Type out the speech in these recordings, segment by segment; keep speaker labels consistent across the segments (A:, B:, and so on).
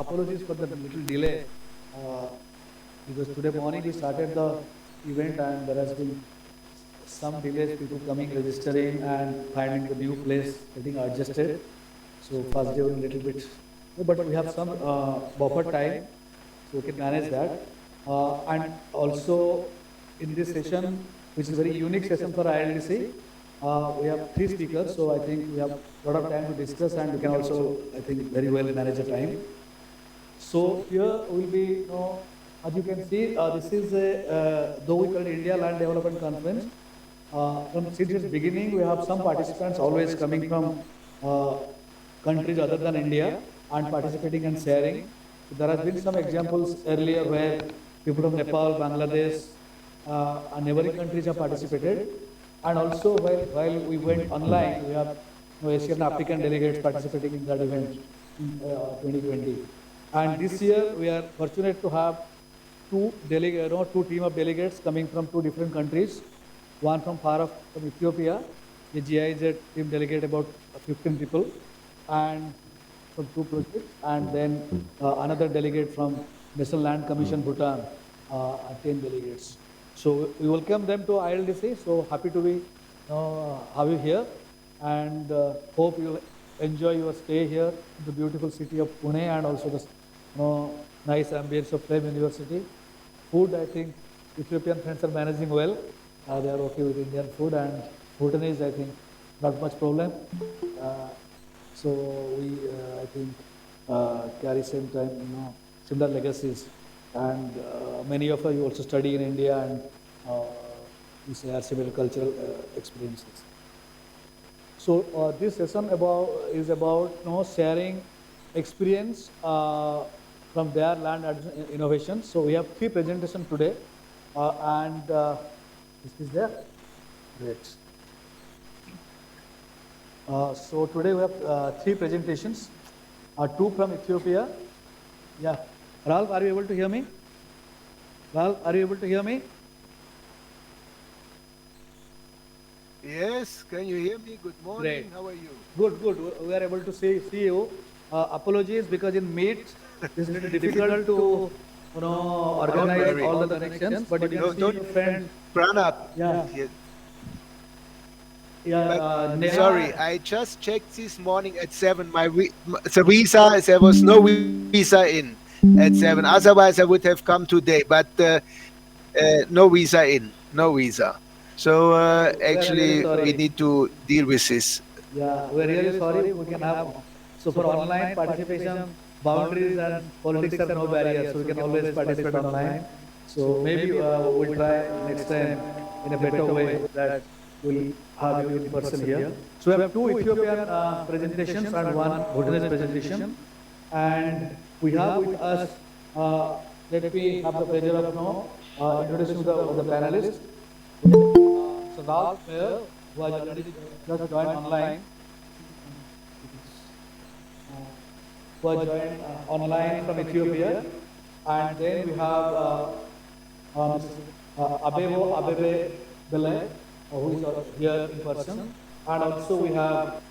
A: apologies for the little delay because today morning we started the event and there has been some delays, people coming, registering and finding the new place, getting adjusted. So first day was a little bit, but we have some buffer time, so we can manage that. And also in this session, which is a very unique session for ILDC, we have three speakers, so I think we have a lot of time to discuss and we can also, I think, very well manage the time. So here will be, as you can see, this is though we call it India Land Development Conference. Since its beginning, we have some participants always coming from countries other than India and participating and sharing. There has been some examples earlier where people from Nepal, Bangladesh, and neighboring countries have participated. And also, while we went online, we have Asian African delegates participating in that event in 2020. And this year, we are fortunate to have two team of delegates coming from two different countries. One from far off from Ethiopia, a GIZ team delegate about 15 people, and from two projects, and then another delegate from National Land Commission Bhutan, 10 delegates. So we welcome them to ILDC. So happy to be have you here, and hope you enjoy your stay here in the beautiful city of Pune and also the nice ambience of Flame University. Food, I think Ethiopian friends are managing well. They are okay with Indian food, and Bhutanese, I think, not much problem. So we, I think, carry same time, similar legacies. And many of you also study in India and we share similar cultural experiences. So this session is about sharing experience from their land innovations. So we have three presentations today, and this is there. Great. So today we have three presentations. Two from Ethiopia. Yeah. Ralph, are you able to hear me? Ralph, are you able to hear me?
B: Yes, can you hear me? Good morning.
A: Great.
B: How are you?
A: Good, good. We are able to see you. Apologies because in Meet it's a little difficult to organize all the connections, but you can see your friend
B: Pranab.
A: Yeah.
B: Yes.
A: Yeah.
B: Sorry, I just checked this morning at 7. The visa, there was no visa in at 7. Otherwise, I would have come today, but no visa in, no visa. So actually, we need to deal with this.
A: Yeah, we're really sorry. We can have so for online participation, boundaries and politics are no barriers. So we can always participate online. So maybe we'll try next time in a better way that we'll have you in person here. So we have two Ethiopian presentations and one Bhutanese presentation, and we have with us. Let me have the pleasure of introducing the panelists. So Ralph Mayer, who has already just joined online, who has joined online from Ethiopia, and then we have Abebe Belay, who is here in person, and also we have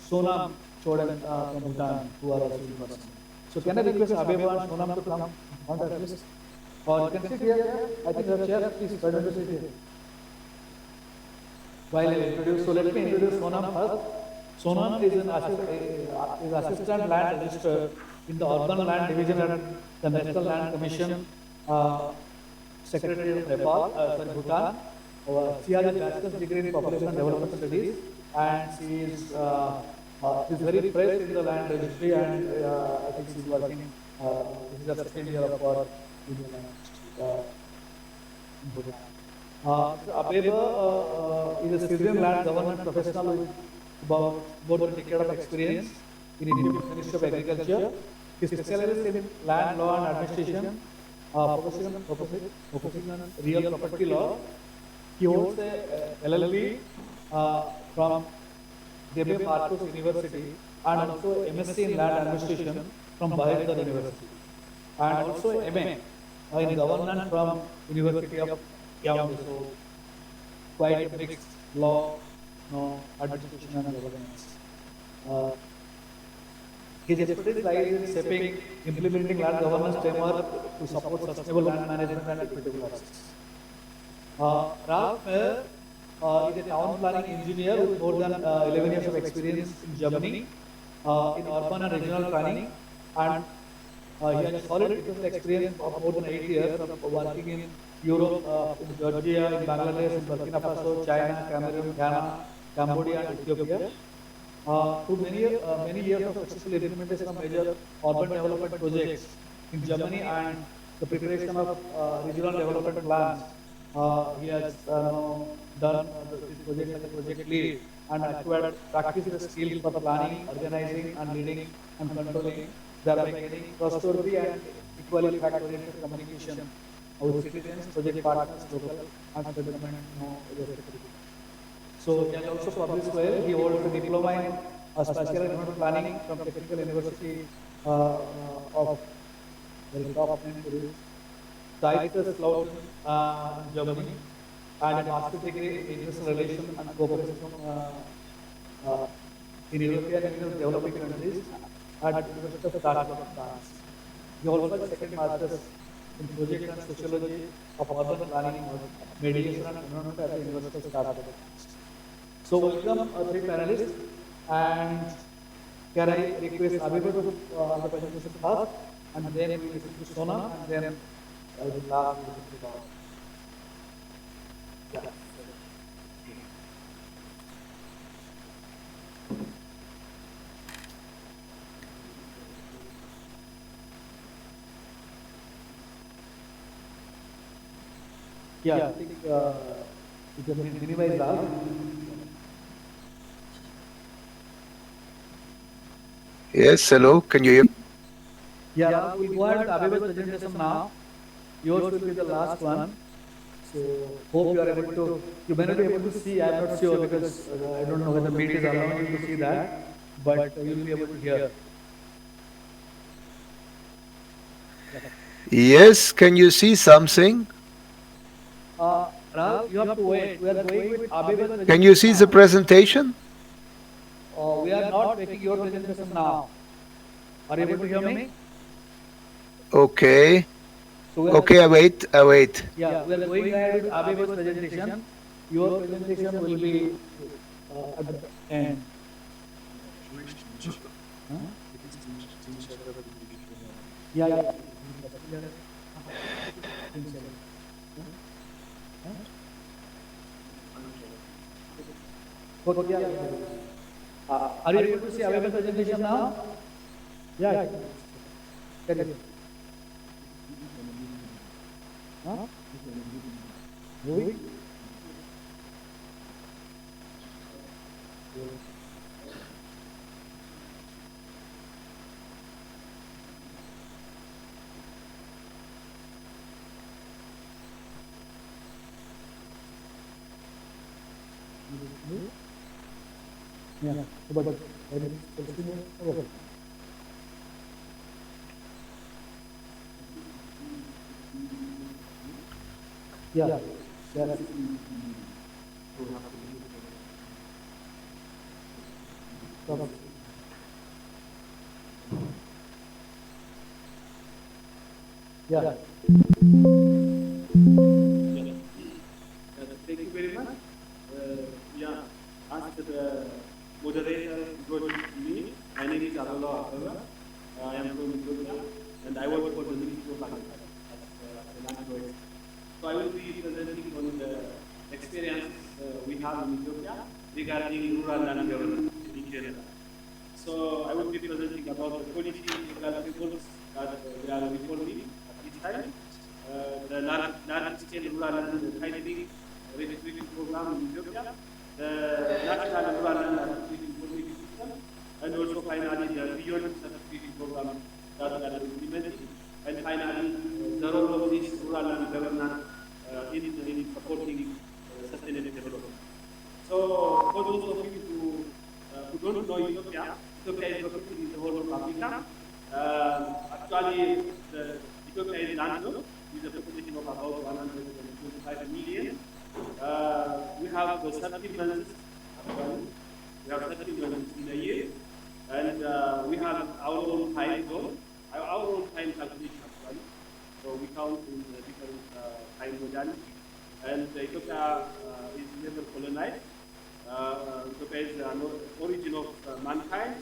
A: Sonam Chodan from Bhutan, who are also in person. So can I request Abebe and Sonam to come on the list? Or you can sit here. I think the chair, please, why don't you sit here? While I introduce, so let me introduce Sonam first. Sonam is an assistant land registrar in the Urban Land Division at the National Land Commission, Secretary of Bhutan. She has a bachelor's degree in population and development studies, and she is very fresh in the land registry, and I think she's working. This is the second year of our India land in Bhutan. Abeba is a civilian land government professional with about more than a decade of experience in Indian Ministry of Agriculture. He specializes in land law and administration, focusing on real property law. He holds a LLB from Debe Marcos University and also MSc in land administration from Bharatpur University, and also MA in governance from University of Yaoundé. So quite a mixed law, administration and governance. His expertise lies in shaping implementing land governance framework to support sustainable land management and equitable access. Ralph Mayer is a town planning engineer with more than 11 years of experience in Germany in urban and regional planning, and he has solid international experience of more than 8 years of working in Europe, in Georgia, in Bangladesh, in Burkina Faso, China, Cameroon, Ghana, Cambodia, and Ethiopia. Through many years of successful implementation of major urban development projects in Germany and the preparation of regional development plans, he has done this project as a project lead and acquired practical skills for planning, organizing, and leading and controlling, thereby gaining trustworthy and equally fact-oriented communication with citizens, project partners, local and state government, respectively. So he has also published well. He holds a diploma in spatial and urban planning from Technical University of very top name today, Kaiserslautern, in Germany, and a master's degree in international relations and cooperation from, in European Union developing countries at University of Strasbourg, France. He also has second master's in project and sociology of urban planning, mediation and environment at the University of Strasbourg. So welcome three panelists, and can I request Abhiba to the presentation first, and then we listen to Sona, and then I will last listen to Bob. Yeah. Yeah, I think you can minimize that.
B: Yes, hello. Can you hear?
A: Yeah, now we'll go ahead with Abhiba's presentation now. Yours will be the last one. So hope you are able to, you may not be able to see, I am not sure because I don't know whether Meet is allowing you to see that, but you will be able to hear.
B: Yes, can you see something?
A: Ralph, you have to wait. We are going with Abhiba's presentation.
B: Can you see the presentation?
A: We are not making your presentation now. Are you able to hear me?
B: Okay.
A: So
B: Okay, I wait.
A: yeah, we are going ahead with Abhiba's presentation. Your presentation will be at the end. Huh? Yeah, yeah. Okay, yeah, are you able to see Abhiba's presentation now? Yeah. Can you? Huh? Moving? Yeah. But okay. Yeah. Yeah. Yeah.
C: Thank you very much. Yeah, as the moderator introduced me, my name is Abdullah Abdullah. I am from Ethiopia, and I work for the Ministry of Agriculture as a land lawyer. So I will be presenting on the experience we have in Ethiopia regarding rural land development in general. So I will be presenting about the policy legal reports that we are reporting at this time, the large-scale rural land tightening redistribution program in Ethiopia, the national rural land acquisition policy system, and also finally the beyond certification program that we are implementing, and finally the role of this rural land governance in supporting sustainable development. So for those of you who don't know Ethiopia, Ethiopia is located in the whole of Africa. Actually, Ethiopia is landlocked with a population of about 125 million. We have 30 months, actually. We have 30 months in a year. And we have our own time zone. Our own time calculation actually. So we count in different time modality. And Ethiopia is never colonized. Ethiopia is an origin of mankind,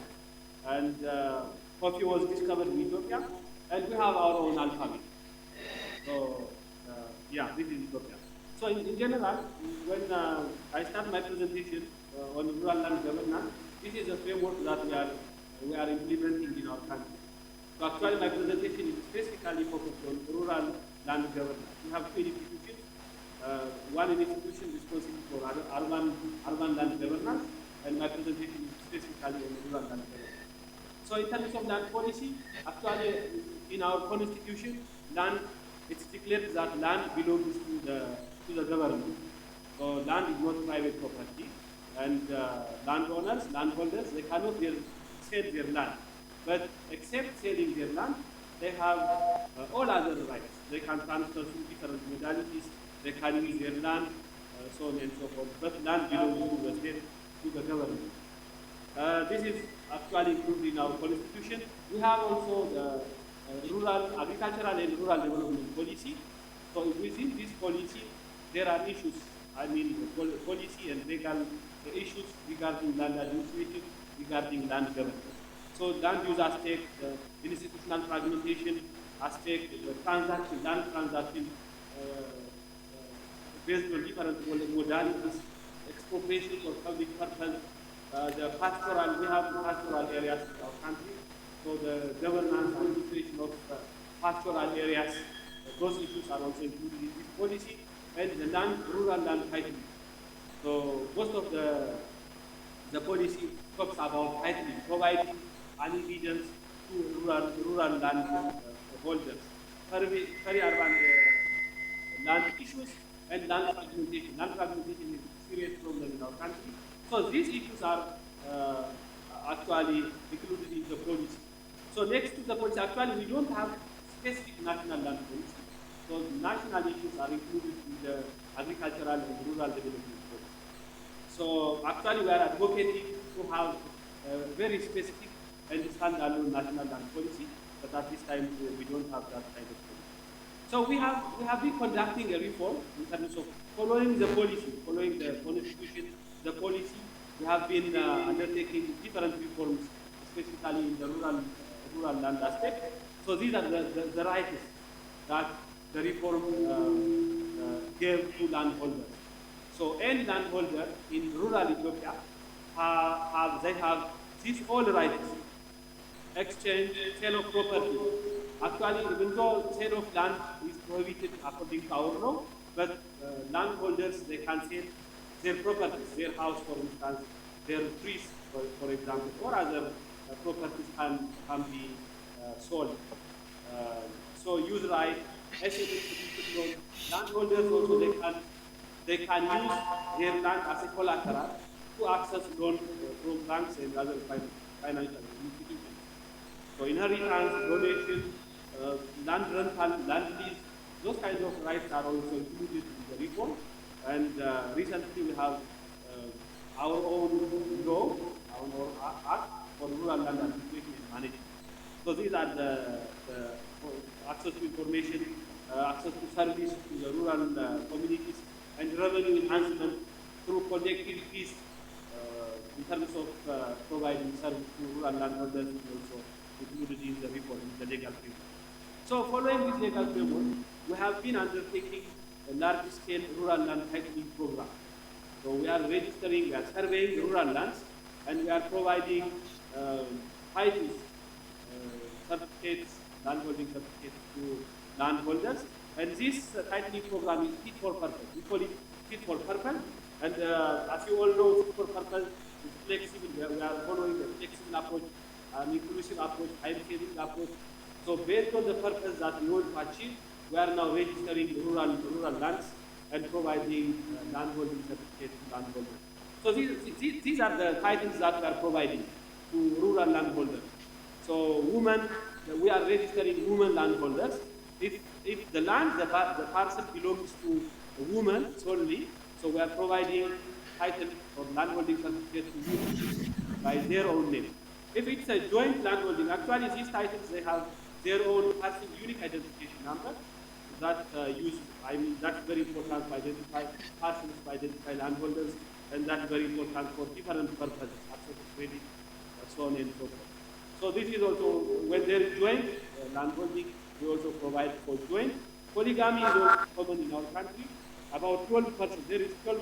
C: and coffee was discovered in Ethiopia, and we have our own alphabet. So yeah, this is Ethiopia. So in general, when I start my presentation on rural land governance, this is a framework that we are implementing in our country. So actually, my presentation is specifically focused on rural land governance. We have two institutions. One institution responsible for urban land governance, and my presentation is specifically on rural land governance. So in terms of land policy, actually in our constitution, land, it's declared that land belongs to the government. So land is not private property, and landowners, landholders, they cannot sell their land. But except selling their land, they have all other rights. They can transfer through different modalities. They can use their land, so on and so forth. But land belongs to the state, to the government. This is actually included in our constitution. We have also the rural, agricultural and rural development policy. So within this policy, there are issues, I mean, policy and legal issues regarding land administration, regarding land governance. So land use aspect, institutional fragmentation aspect, transaction, land transaction, based on different modalities, expropriation for public purpose, the pastoral, we have pastoral areas in our country, so the governance and administration of pastoral areas, those issues are also included in this policy, and the rural land titling. So most of the policy talks about titling, providing an evidence to rural land holders, peri-urban land issues, and land fragmentation. Land fragmentation is a serious problem in our country. So these issues are actually included in the policy. So next to the policy, actually we don't have specific national land policy. So national issues are included in the agricultural and rural development policy. So actually we are advocating to have a very specific and standalone national land policy, but at this time we don't have that kind of policy. So we have been conducting a reform in terms of following the policy, following the constitution, the policy. We have been undertaking different reforms, specifically in the rural land aspect. So these are the rights that the reform gave to landholders. So any landholder in rural Ethiopia they have these all rights: exchange, sale of property. Actually, even though sale of land is prohibited according to our law, but landholders, they can sell their properties, their house, for instance, their trees, for example, or other properties can be sold. So use right, asset loan. Landholders also they can use their land as a collateral to access loan from banks and other financial institutions. So inheritance, donation, land rental, land lease, those kinds of rights are also included in the reform. And recently we have our own law, our own act for rural land administration and management. So these are the access to information, access to service to the rural communities, and revenue enhancement through collective fees in terms of providing service to rural landholders is also included in the reform, in the legal framework. So following this legal framework, we have been undertaking a large-scale rural land titling program. So we are registering, we are surveying rural lands, and we are providing titles, certificates, landholding certificates to landholders. And this titling program is fit for purpose. We call it fit for purpose. And as you all know, fit for purpose is flexible. We are following a flexible approach, an inclusive approach, time-saving approach. So based on the purpose that we want to achieve, we are now registering rural lands and providing landholding certificates to landholders. So these are the titles that we are providing to rural landholders. So we are registering women landholders. If the land, the parcel belongs to a woman solely, so we are providing title or landholding certificate to women by their own name. If it's a joint landholding, actually these titles, they have their own parcel unique identification number that I mean, that's very important to identify parcels, to identify landholders, and that's very important for different purposes, access to credit, so on and so forth. So this is also, when there is joint landholding, we also provide for joint. Polygamy is also common in our country. About 12%, there is 12%,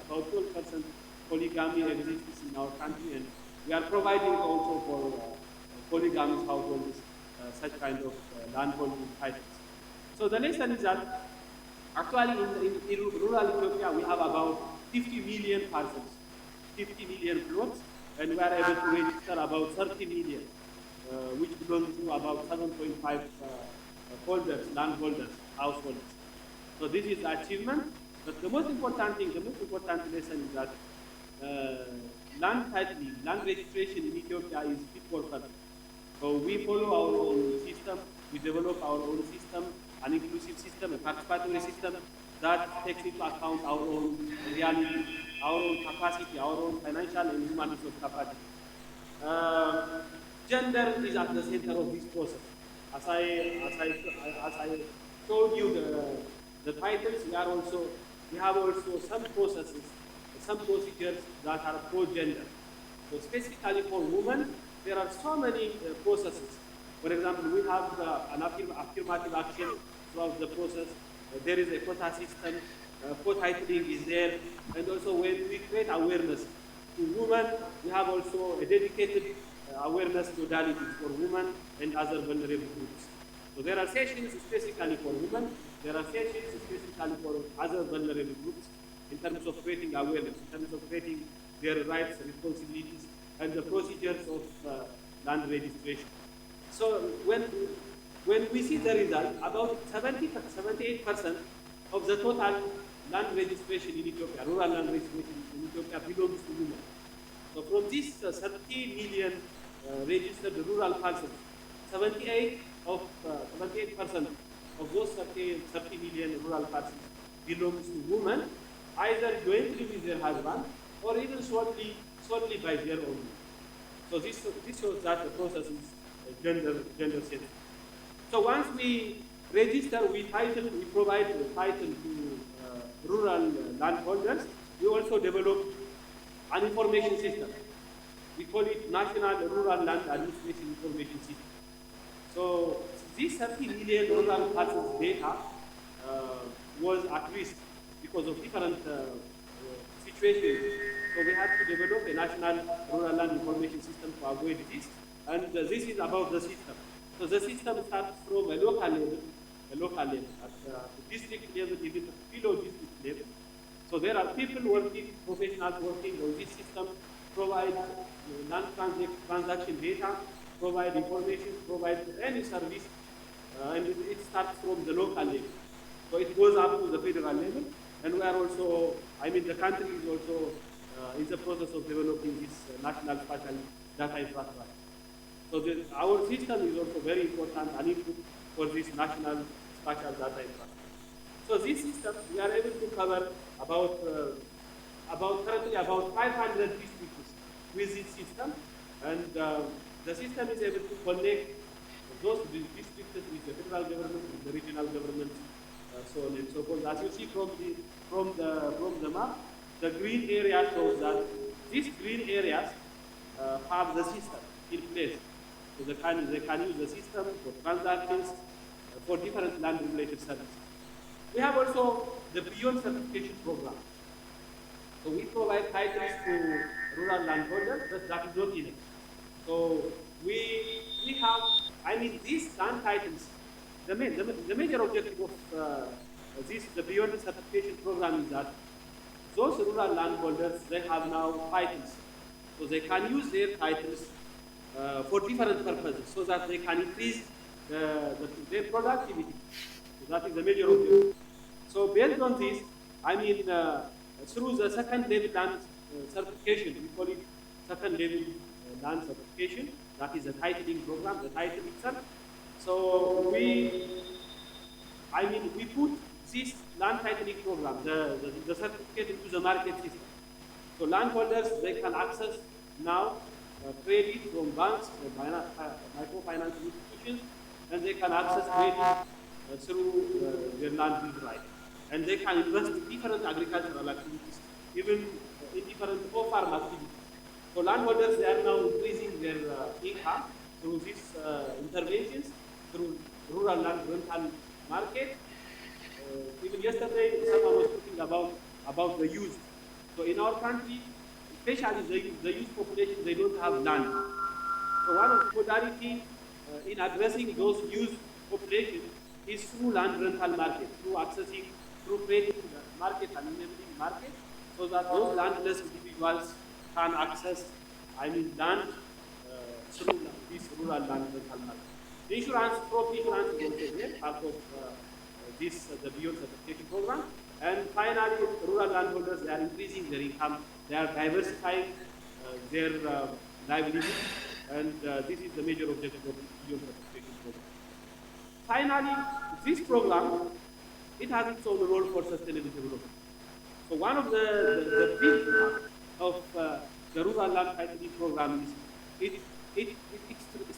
C: about 12% polygamy exists in our country, and we are providing also for polygamous households such kind of landholding titles. So the lesson is that actually in rural Ethiopia we have about 50 million parcels, 50 million plots, and we are able to register about 30 million, which belong to about 7.5 holders, landholders, householders. So this is the achievement. But the most important thing, the most important lesson is that land titling, land registration in Ethiopia is fit for purpose. So we follow our own system, we develop our own system, an inclusive system, a participatory system that takes into account our own reality, our own capacity, our own financial and human resource capacity. Gender is at the center of this process. As I told you the titles, we have also some processes, some procedures that are pro-gender. So specifically for women, there are so many processes. For example, we have an affirmative action throughout the process. There is a quota system, co-titling is there, and also when we create awareness to women, we have also a dedicated awareness modalities for women and other vulnerable groups. So there are sessions specifically for women, there are sessions specifically for other vulnerable groups in terms of creating awareness, in terms of creating their rights, responsibilities, and the procedures of land registration. So when we see the result, about 78% of the total land registration in Ethiopia, rural land registration in Ethiopia belongs to women. So from this 30 million registered rural parcels, 78% of those 30 million rural parcels belongs to women, either jointly with their husband or even solely by their own. So this shows that the process is gender centered. So once we register, we provide the title to rural landholders. We also develop an information system. We call it National Rural Land Administration Information System. So this 30 million rural parcels data was at risk because of different situations. So we had to develop a national rural land information system to avoid this. And this is about the system. So the system starts from a local level, at the district level, even below district level. So there are people working, professionals working on this system, provide land transaction data, provide information, provide any service, and it starts from the local level. So it goes up to the federal level, and we are also, the country is also in the process of developing this national spatial data infrastructure. So our system is also very important and input for this national spatial data infrastructure. So this system, we are able to cover currently about 500 districts with this system, and the system is able to connect those districts with the federal government, with the regional government, so on and so forth. As you see from the map, the green area shows that these green areas have the system in place. So they can use the system for transactions, for different land-related services. We have also the Beyond Certification Program. So we provide titles to rural landholders, but that is not enough. So we have, these land titles, the major objective of the Beyond Certification Program is that those rural landholders, they have now titles. So they can use their titles for different purposes so that they can increase their productivity. So that is the major objective. So based on this, through the second level land certification, we call it second level land certification, that is a titling program, the title itself. So we put this land titling program, the certificate into the market system. So landholders, they can access now credit from banks, microfinance institutions, and they can access credit through their land use right. And they can invest in different agricultural activities, even in different farm activities. So landholders, they are now increasing their income through these interventions, through rural land rental market. Even yesterday, someone was talking about the youth. So in our country, especially the youth population, they don't have land. So one of the modality in addressing those youth population is through land rental market, through accessing, through creating the market and enabling market, so that those landless individuals can access, land through this rural land rental market. The insurance, crop insurance is also there, part of the beyond certification program. And finally, rural landholders, they are increasing their income, they are diversifying their livelihood, and this is the major objective of this beyond certification program. Finally, this program, it has its own role for sustainable development. So one of the big impact of the rural land tightening program is it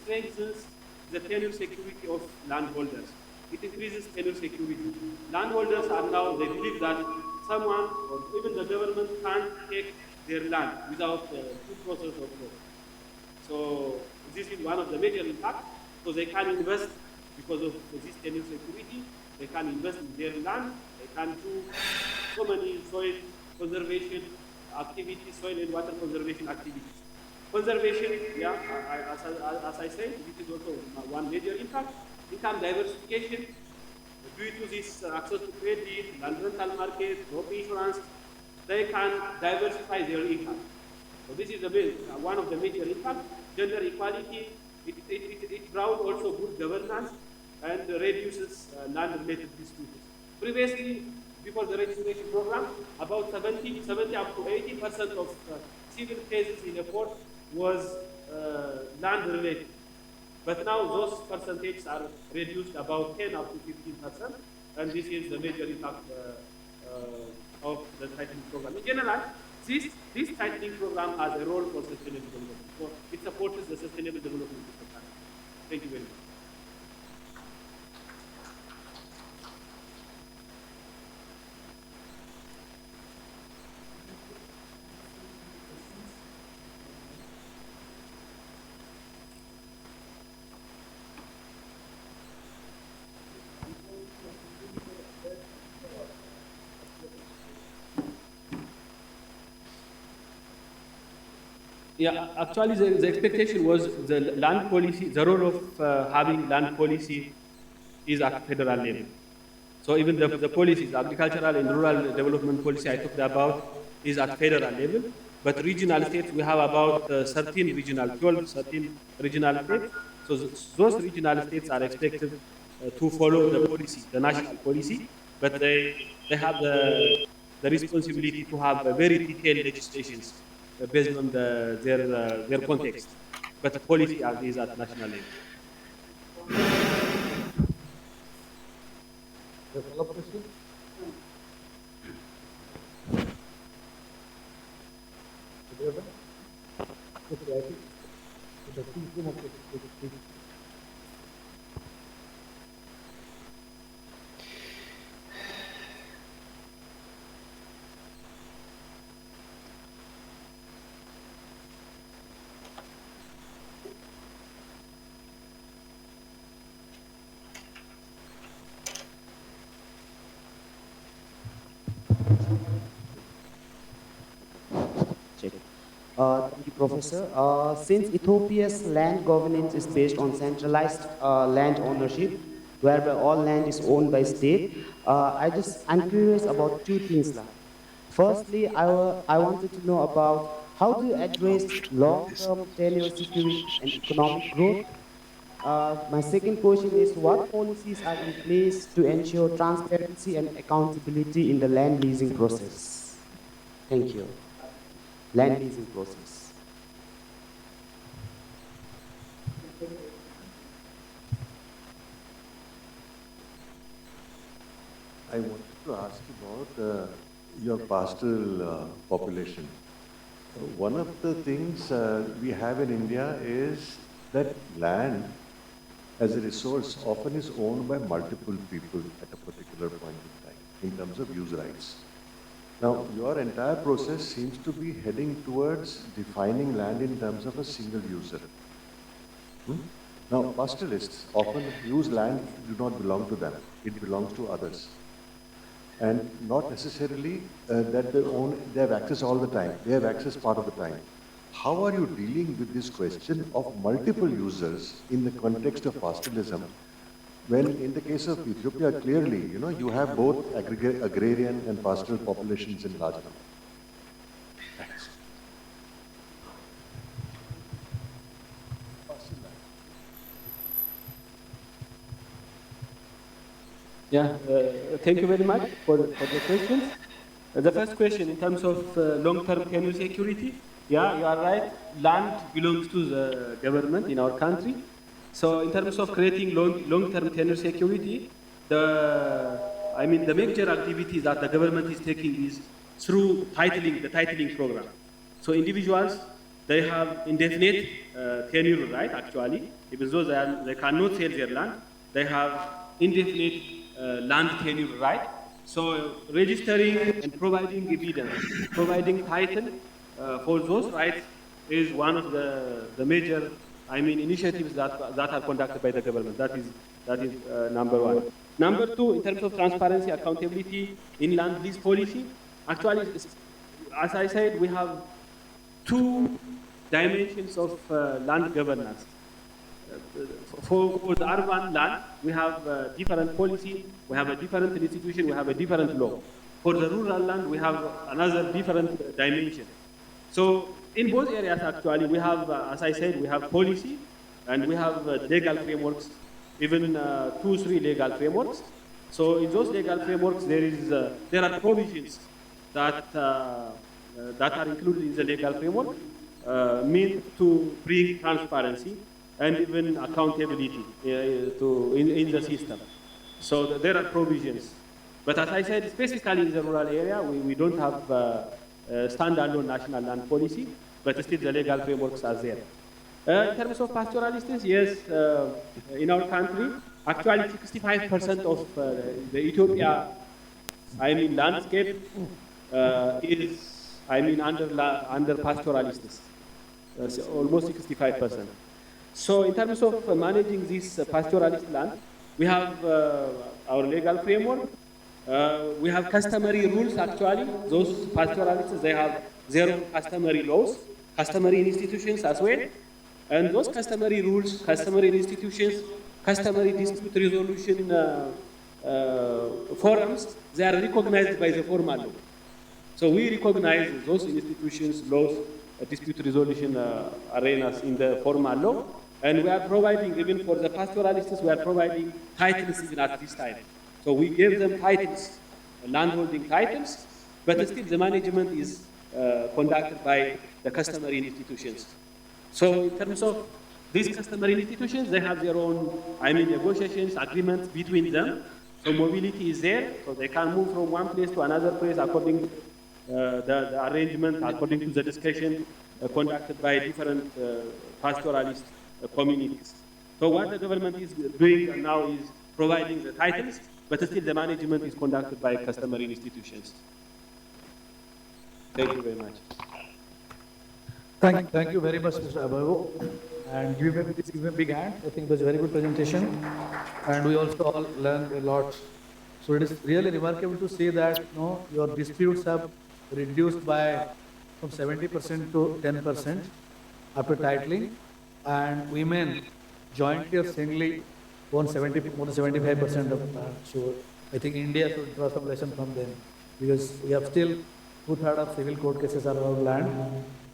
C: strengthens the tenure security of landholders. It increases tenure security. Landholders are now, they believe that someone or even the government can't take their land without due process of law. So this is one of the major impacts, because they can invest because of this tenure security. They can invest in their land. They can do so many soil conservation activities, soil and water conservation activities. Conservation, as I said, this is also one major impact. Income diversification, due to this access to credit, land rental market, crop insurance, they can diversify their income. So this is one of the major impacts. Gender equality, it brought also good governance and reduces land-related disputes. Previously, before the registration program, about 70 up to 80% of civil cases in a court was land-related. But now those percentages are reduced about 10 up to 15%, and this is the major impact of the tightening program. In general, this tightening program has a role for sustainable development. So it supports the sustainable development of the country. Thank you very much. Yeah, actually, the expectation was the land policy, the role of having land policy is at federal level. So even the policies, agricultural and rural development policy I talked about is at federal level. But regional states, we have about 13 regional states. So those regional states are expected to follow the policy, the national policy, but they have the responsibility to have very detailed legislations based on their context. But the policy is at national level.
A: The follow-up question? Okay, I think the theme of the
D: Check. Thank you, Professor. Since Ethiopia's land governance is based on centralized land ownership, whereby all land is owned by state, I'm curious about two things. Firstly, I wanted to know about how to address long-term tenure security and economic growth. My second question is, what policies are in place to ensure transparency and accountability in the land leasing process? Thank you. Land leasing process.
E: I wanted to ask about your pastoral population. One of the things we have in India is that land as a resource often is owned by multiple people at a particular point in time in terms of use rights. Now, your entire process seems to be heading towards defining land in terms of a single user. Now, pastoralists often use land do not belong to them. It belongs to others. And not necessarily that they have access all the time. They have access part of the time. How are you dealing with this question of multiple users in the context of pastoralism? When in the case of Ethiopia, clearly, you have both agrarian and pastoral populations in large number. Thanks.
F: Yeah, thank you very much for the questions. The first question in terms of long-term tenure security, yeah, you are right. Land belongs to the government in our country. So in terms of creating long-term tenure security, the major activities that the government is taking is through the titling program. So individuals, they have indefinite tenure right, actually. Even though they cannot sell their land, they have indefinite land tenure right. So registering and providing evidence, providing title for those rights is one of the major, initiatives that are conducted by the government. That is number one. Number two, in terms of transparency, accountability in land lease policy, actually, as I said, we have two dimensions of land governance. For the urban land, we have a different policy, we have a different institution, we have a different law. For the rural land, we have another different dimension. So in both areas, actually, we have, as I said, we have policy and we have legal frameworks, even 2-3 legal frameworks. So in those legal frameworks, there are provisions that are included in the legal framework, meant to bring transparency and even accountability in the system. So there are provisions. But as I said, specifically in the rural area, we don't have standalone national land policy, but still the legal frameworks are there. In terms of pastoralists, yes, in our country, actually 65% of the Ethiopia, landscape is, under pastoralists, almost 65%. So in terms of managing this pastoralist land, we have our legal framework. We have customary rules, actually. Those pastoralists, they have their own customary laws, customary institutions as well. And those customary rules, customary institutions, customary dispute resolution forums, they are recognized by the formal law. So we recognize those institutions, laws, dispute resolution arenas in the formal law. And we are providing, even for the pastoralists, we are providing titles even at this time. So we give them titles, landholding titles, but still the management is conducted by the customary institutions. So in terms of these customary institutions, they have their own, negotiations, agreements between them. So mobility is there, so they can move from one place to another place according to the arrangement, according to the discussion conducted by different pastoralist communities. So what the government is doing now is providing the titles, but still the management is conducted by customary institutions. Thank you very much.
A: Thank you very much, Mr. Abago. And give him a big hand. I think it was a very good presentation. And we also all learned a lot. So it is really remarkable to see that your disputes have reduced by from 70% to 10% after titling. And women jointly or singly own more than 75% of land. So I think India should draw some lesson from them, because we have still 2/3 of civil court cases are on land,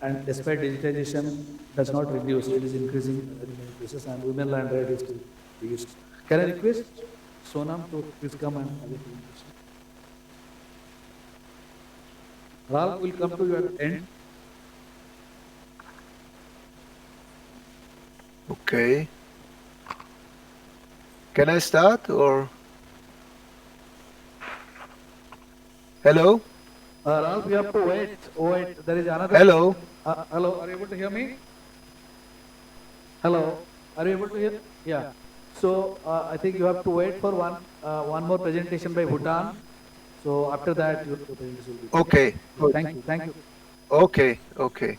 A: and despite digitization does not reduce, it is increasing in many cases, and women land right is still reduced. Can I request Sonam to please come and have a presentation? Ralph will come to you at the end.
B: Okay. Can I start or? Hello?
A: Ralph, you have to wait. Wait, there is another.
B: Hello?
A: Hello, are you able to hear me? Hello, are you able to hear? Yeah. So I think you have to wait for one more presentation by Bhutan. So after that, your presentation will be done.
B: Okay,
A: Yeah,
B: good.
A: thank you. Thank you.
B: Okay, okay.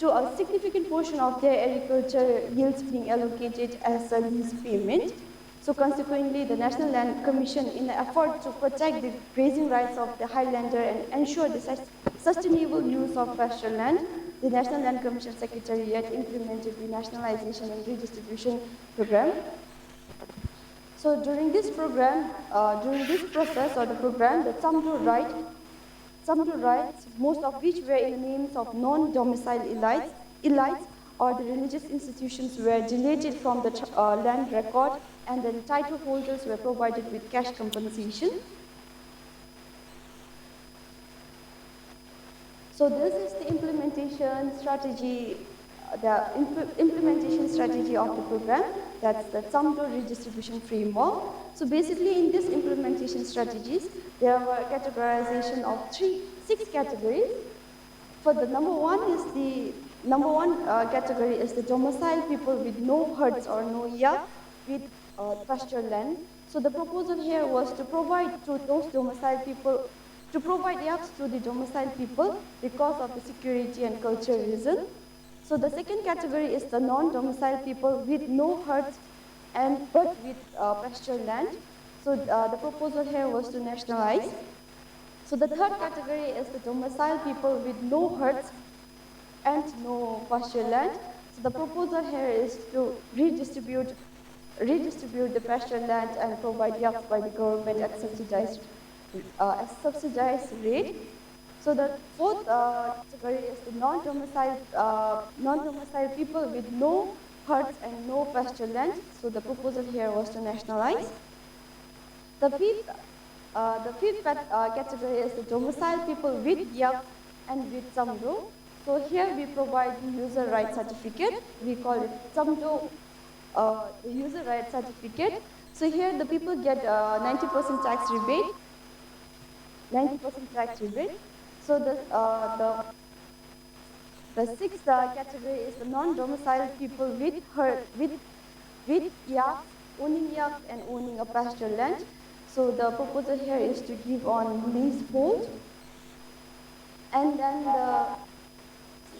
G: To a significant portion of their agriculture yields being allocated as a lease payment. So consequently, the National Land Commission, in an effort to protect the grazing rights of the Highlander and ensure the sustainable use of pasture land, the National Land Commission Secretariat implemented the Nationalization and Redistribution Program. So during this program, during this process or the program, the some to rights, most of which were in the names of non-domicile elites or the religious institutions were deleted from the land record, and then title holders were provided with cash compensation. So this is the implementation strategy, implementation strategy of the program. That's the sum total redistribution framework. So basically, in this implementation strategies, there were categorization of six categories. For the number one category is the domicile people with no herds or no yak with pasture land. So the proposal here was to provide to those domicile people, to provide yaks to the domicile people because of the security and culture reason. So the second category is the non-domicile people with no herds but with pasture land. So the proposal here was to nationalize. So the third category is the domicile people with no herds and no pasture land. So the proposal here is to redistribute the pasture land and provide yaks by the government at subsidized rate. So the fourth category is the non-domicile people with no herds and no pasture land. So the proposal here was to nationalize. The fifth category is the domicile people with yak and with samdo. So here we provide the user right certificate. We call it samdo, the user right certificate. So here the people get 90% tax rebate. 90% tax rebate. So the sixth category is the non-domicile people with yaks, owning yaks and owning a pasture land. So the proposal here is to give on leasehold. And then the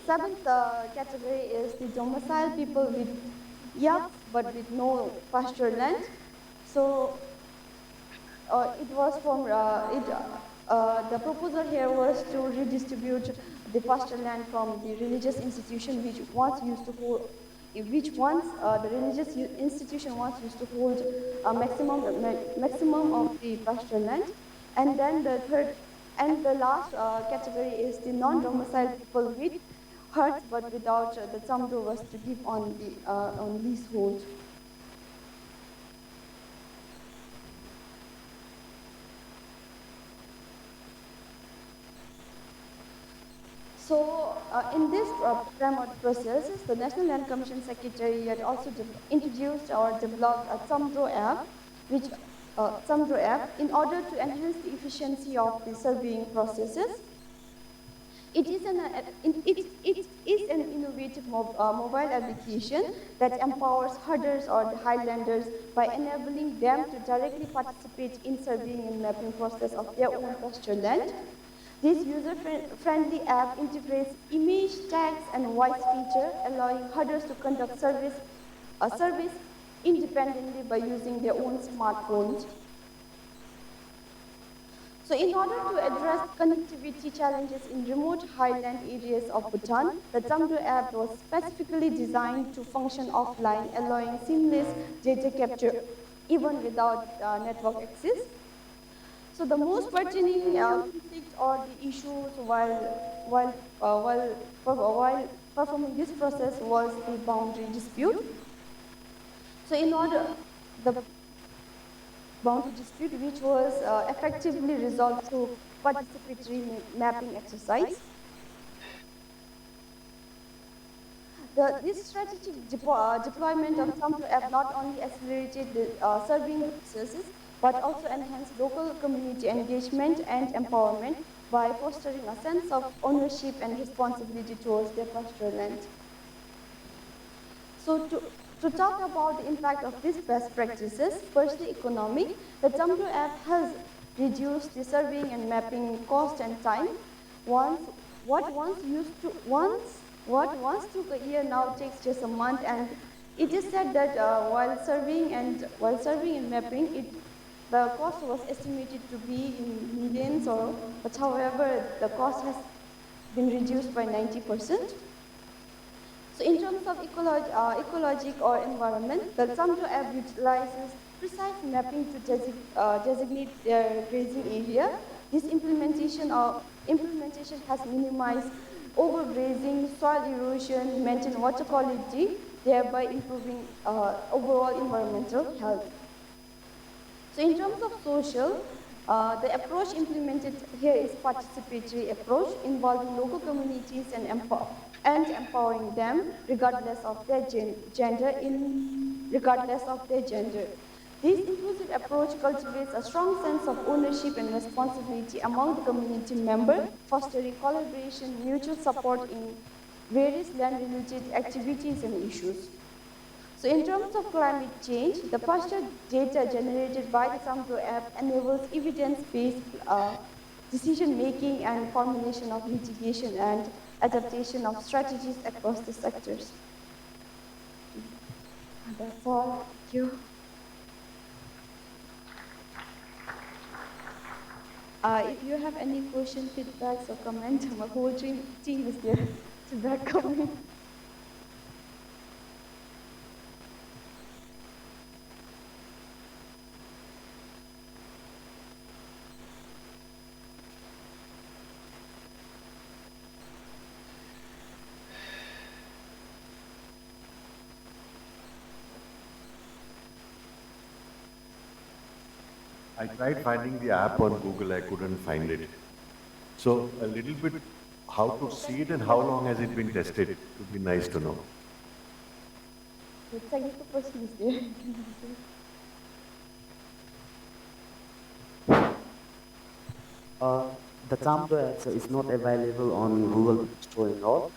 G: seventh category is the domicile people with yaks but with no pasture land. So it was from the proposal here was to redistribute the pasture land from the religious institution which once used to hold, the religious institution once used to hold a maximum of the pasture land. And then the third and the last category is the non-domicile people with herds, but without the Tsamdo was to give on leasehold. So, in this program or process, the National Land Commission Secretary had also introduced or developed a Tsamdo app, which Tsamdo app, in order to enhance the efficiency of the surveying processes. It is an innovative mobile application that empowers herders or the highlanders by enabling them to directly participate in surveying and mapping process of their own pasture land. This user-friendly app integrates image tags and voice feature, allowing herders to conduct surveys independently by using their own smartphones. So in order to address connectivity challenges in remote highland areas of Bhutan, the Tsamdo app was specifically designed to function offline, allowing seamless data capture even without network access. So the most pertinent conflicts or the issues while performing this process was the boundary dispute. So in order the boundary dispute, which was effectively resolved through participatory mapping exercise. This strategic deployment of Tsamdo app not only accelerated the surveying processes, but also enhanced local community engagement and empowerment by fostering a sense of ownership and responsibility towards their pastoral land. So to talk about the impact of these best practices, firstly economic, the Tsamdo app has reduced the surveying and mapping cost and time. What once took a year now takes just a month, and it is said that while surveying and mapping, the cost was estimated to be in millions, but however the cost has been reduced by 90%. So in terms of ecologic or environment, the Tsamdo app utilizes precise mapping to designate their grazing area. This implementation has minimized overgrazing, soil erosion, maintained water quality, thereby improving overall environmental health. So in terms of social, the approach implemented here is participatory approach involving local communities and empowering them regardless of their gender. This inclusive approach cultivates a strong sense of ownership and responsibility among the community members, fostering collaboration, mutual support in various land-related activities and issues. So in terms of climate change, the pasture data generated by the Tsamdo app enables evidence-based decision-making and formulation of mitigation and adaptation of strategies across the sectors. That's all. Thank you. If you have any question, feedbacks, or comments, my whole team is there to back up me.
E: I tried finding the app on Google, I couldn't find it. So a little bit how to see it and how long has it been tested would be nice to know.
G: The technical person is there.
D: The Tsamdo app is not available on Google Play Store and all.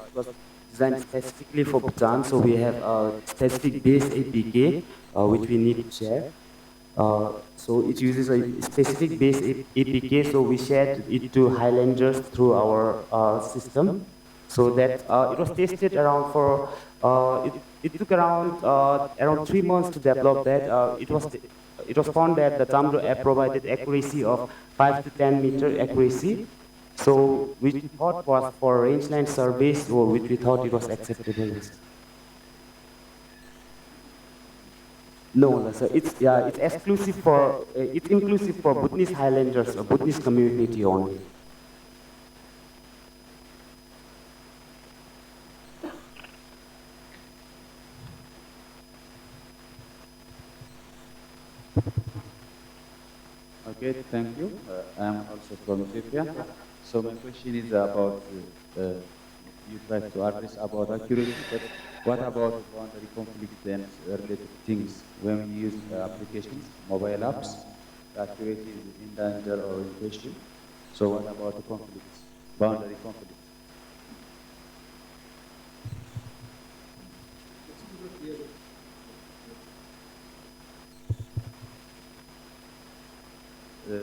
D: It was designed specifically for Bhutan, so we have a specific base APK which we need to share. So it uses a specific base APK, so we shared it to Highlanders through our system. So that it was tested around for, it took around 3 months to develop that. It was found that the Tsamdo app provided accuracy of 5 to 10 meter accuracy. So which we thought was for rangeland surveys, or which we thought it was acceptable. No, sir. It's exclusive for it's inclusive for Bhutanese Highlanders or Bhutanese community only.
H: Okay, thank you. I am also from Ethiopia. So my question is about, you try to address about accuracy, but what about boundary conflict and related things? When we use applications, mobile apps, the accuracy is in danger or in question. So what about the conflicts, boundary conflicts? Uh,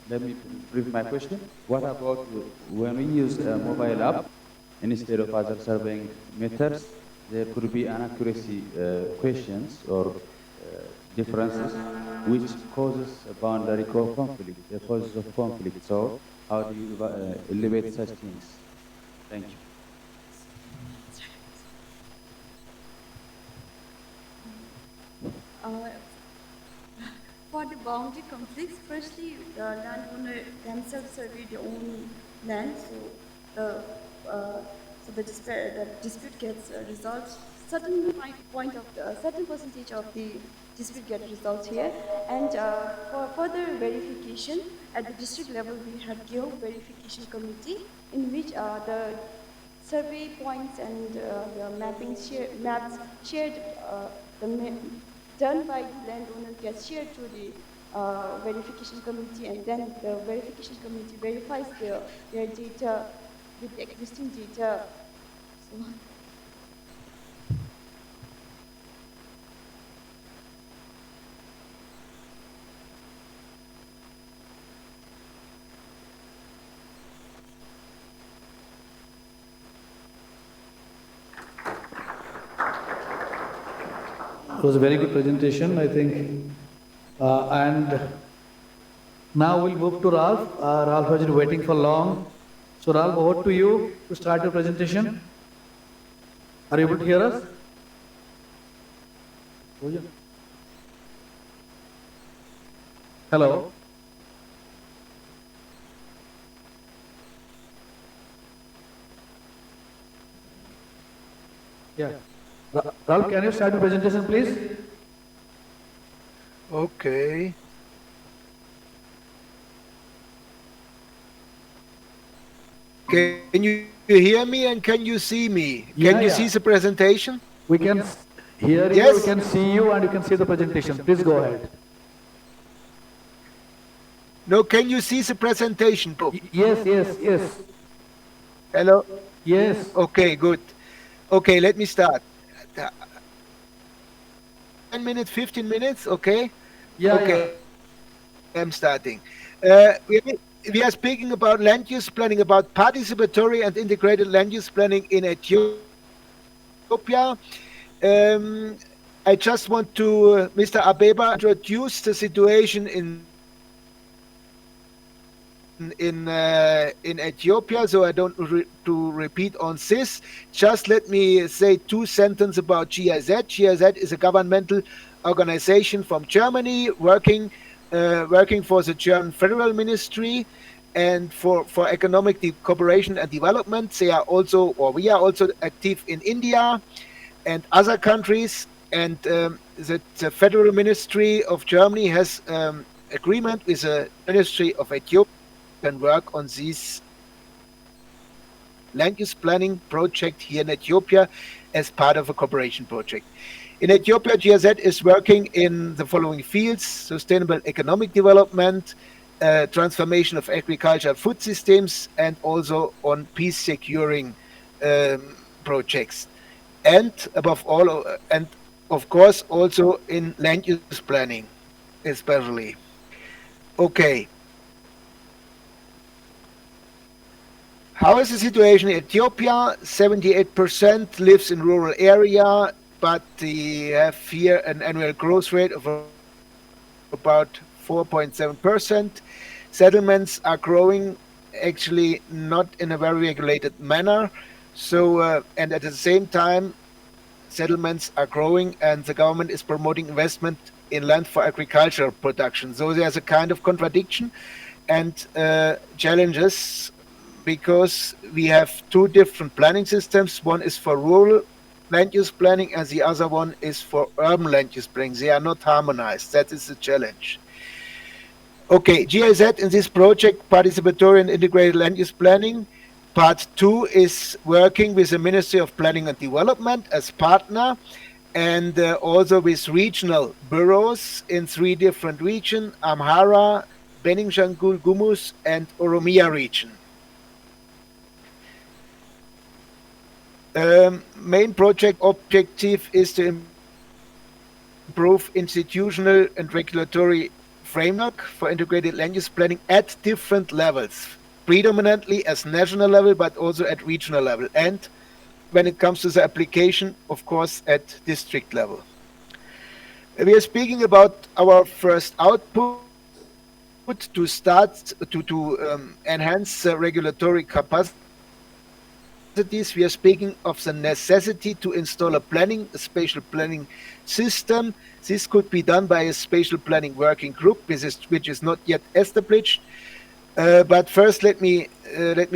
H: Let me brief my question. What about when we use a mobile app instead of other surveying methods? There could be inaccuracy questions or differences which causes a boundary conflict, the causes of conflict. So how do you elevate such things? Thank you.
G: Uh, For the boundary conflicts, firstly, the landowner themselves survey their own land, so the dispute gets resolved. Certain percentage of the dispute gets resolved here, and for further verification at the district level, we have GEO verification committee in which the survey points and the maps shared done by the landowner gets shared to the verification committee, and then the verification committee verifies their data with the existing data. So,
A: It was a very good presentation, I think. And now we'll move to Ralph. Ralph has been waiting for long. So Ralph, over to you to start your presentation. Are you able to hear us? Hello? Yeah. Ralph, can you start your presentation, please?
B: Okay. Can you hear me and can you see me? Can you see the presentation?
A: We can hear you, we can see you, and you can see the presentation. Please go ahead.
B: No, can you see the presentation?
A: Yes.
B: Hello?
A: Yes.
B: Okay, good. Okay, let me start. 10 minutes, 15 minutes, okay? Okay, I'm starting. We are speaking about land use planning, about participatory and integrated land use planning in Ethiopia. I just want to, Mr. Abeba, introduce the situation in Ethiopia, so I don't to repeat on this. Just let me say 2 sentences about GIZ. GIZ is a governmental organization from Germany working for the German Federal Ministry and for economic cooperation and development. They are also, or we are also active in India and other countries. And the Federal Ministry of Germany has agreement with the Ministry of Ethiopia can work on this land use planning project here in Ethiopia as part of a cooperation project. In Ethiopia, GIZ is working in the following fields: sustainable economic development, transformation of agriculture and food systems, and also on peace securing projects. And above all, and of course, also in land use planning, especially. Okay. How is the situation in Ethiopia? 78% lives in rural area, but they have here an annual growth rate of about 4.7%. Settlements are growing, actually not in a very regulated manner. So, and at the same time, settlements are growing and the government is promoting investment in land for agricultural production. So there's a kind of contradiction and challenges, because we have 2 different planning systems. One is for rural land use planning, and the other one is for urban land use planning. They are not harmonized. That is the challenge. Okay, GIZ in this project, participatory and integrated land use planning. Part 2 is working with the Ministry of Planning and Development as partner, and also with regional bureaus in 3 different regions: Amhara, Benishangul Gumus, and Oromia region. Main project objective is to improve institutional and regulatory framework for integrated land use planning at different levels, predominantly as national level, but also at regional level, and when it comes to the application, of course, at district level. We are speaking about our first output to start to enhance regulatory capacities. We are speaking of the necessity to install a spatial planning system. This could be done by a spatial planning working group, which is not yet established. But first, let me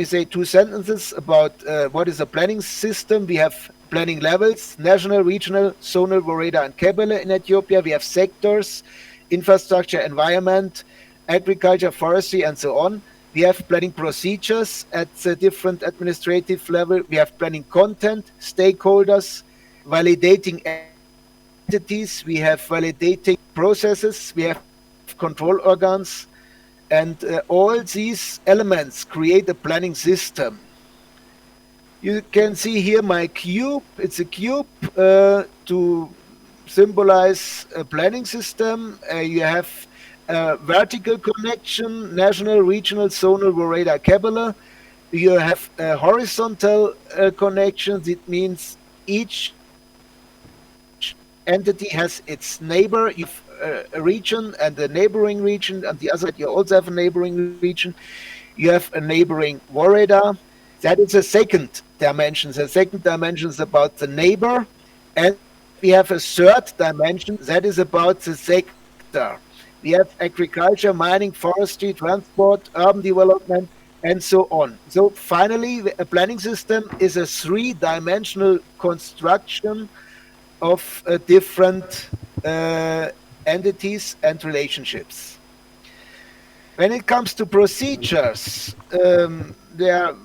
B: say 2 sentences about what is a planning system. We have planning levels: national, regional, zonal, Woreda, and Kebele in Ethiopia. We have sectors: infrastructure, environment, agriculture, forestry, and so on. We have planning procedures at the different administrative level. We have planning content, stakeholders, validating entities. We have validating processes. We have control organs. And all these elements create a planning system. You can see here my cube. It's a cube to symbolize a planning system. You have a vertical connection: national, regional, zonal, Woreda, Kebele. You have a horizontal connections. It means each entity has its neighbor. You have a region and a neighboring region. On the other side, you also have a neighboring region. You have a neighboring Woreda. That is a second dimension. The second dimension is about the neighbor. And we have a third dimension that is about the sector. We have agriculture, mining, forestry, transport, urban development, and so on. So finally, a planning system is a 3-dimensional construction of different entities and relationships. When it comes to procedures, there are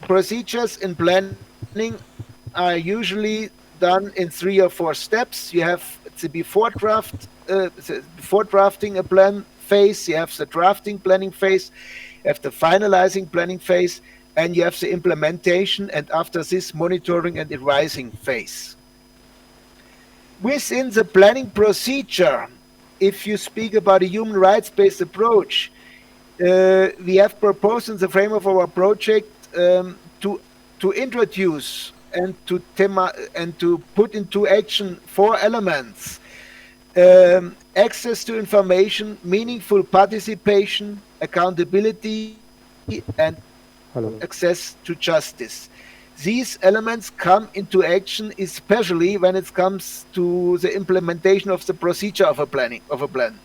B: procedures in planning are usually done in 3 or 4 steps. You have the before drafting a plan phase, you have the drafting planning phase, you have the finalizing planning phase, and you have the implementation, and after this, monitoring and advising phase. Within the planning procedure, if you speak about a human rights-based approach, we have proposed in the frame of our project to introduce and to put into action 4 elements: access to information, meaningful participation, accountability, and access to justice. These elements come into action, especially when it comes to the implementation of the procedure of a plan.